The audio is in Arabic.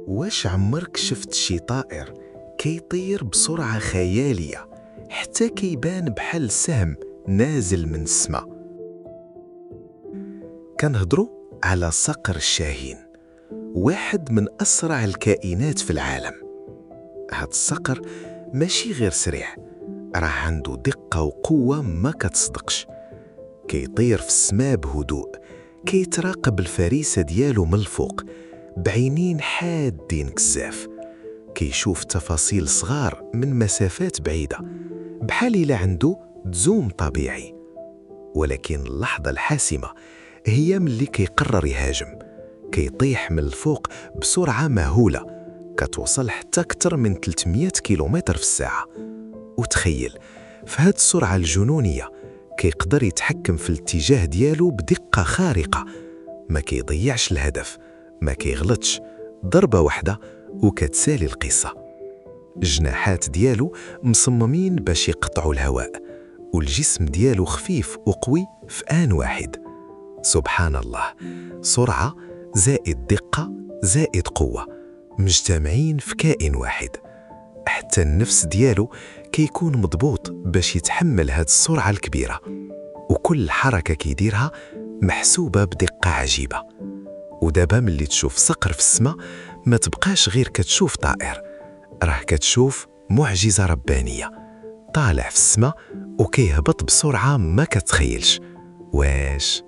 واش عمرك شفت شي طائر كيطير بسرعة خيالية حتى كيبان بحال سهم نازل من السماء؟ كنهضروا على صقر الشاهين، واحد من أسرع الكائنات في العالم. هاد الصقر ماشي غير سريع، راه عنده دقة وقوة ما كتصدقش. كيطير في السماء بهدوء، كيتراقب الفريسة ديالو من الفوق بعينين حادين بزاف، كيشوف تفاصيل صغار من مسافات بعيدة بحال إلا عنده زوم طبيعي. ولكن اللحظة الحاسمة هي ملي كيقرر يهاجم. كيطيح من الفوق بسرعة مهولة كتوصل حتى أكثر من 300 كيلومتر في الساعة. وتخيل، في هاد السرعة الجنونية كيقدر يتحكم في الاتجاه ديالو بدقة خارقة، ما كيضيعش الهدف، ما كيغلطش، ضربة واحدة وكتسالي القصة. الجناحات ديالو مصممين باش يقطعوا الهواء، والجسم ديالو خفيف وقوي في آن واحد. سبحان الله، سرعة زائد دقة زائد قوة مجتمعين في كائن واحد. حتى النفس ديالو كيكون مضبوط باش يتحمل هاد السرعة الكبيرة، وكل حركة كيديرها محسوبة بدقة عجيبة. ودابا ملي تشوف صقر في السماء ما تبقاش غير كتشوف طائر، راه كتشوف معجزة ربانية طالع في السماء وكيهبط بسرعة ما كتخيلش. واش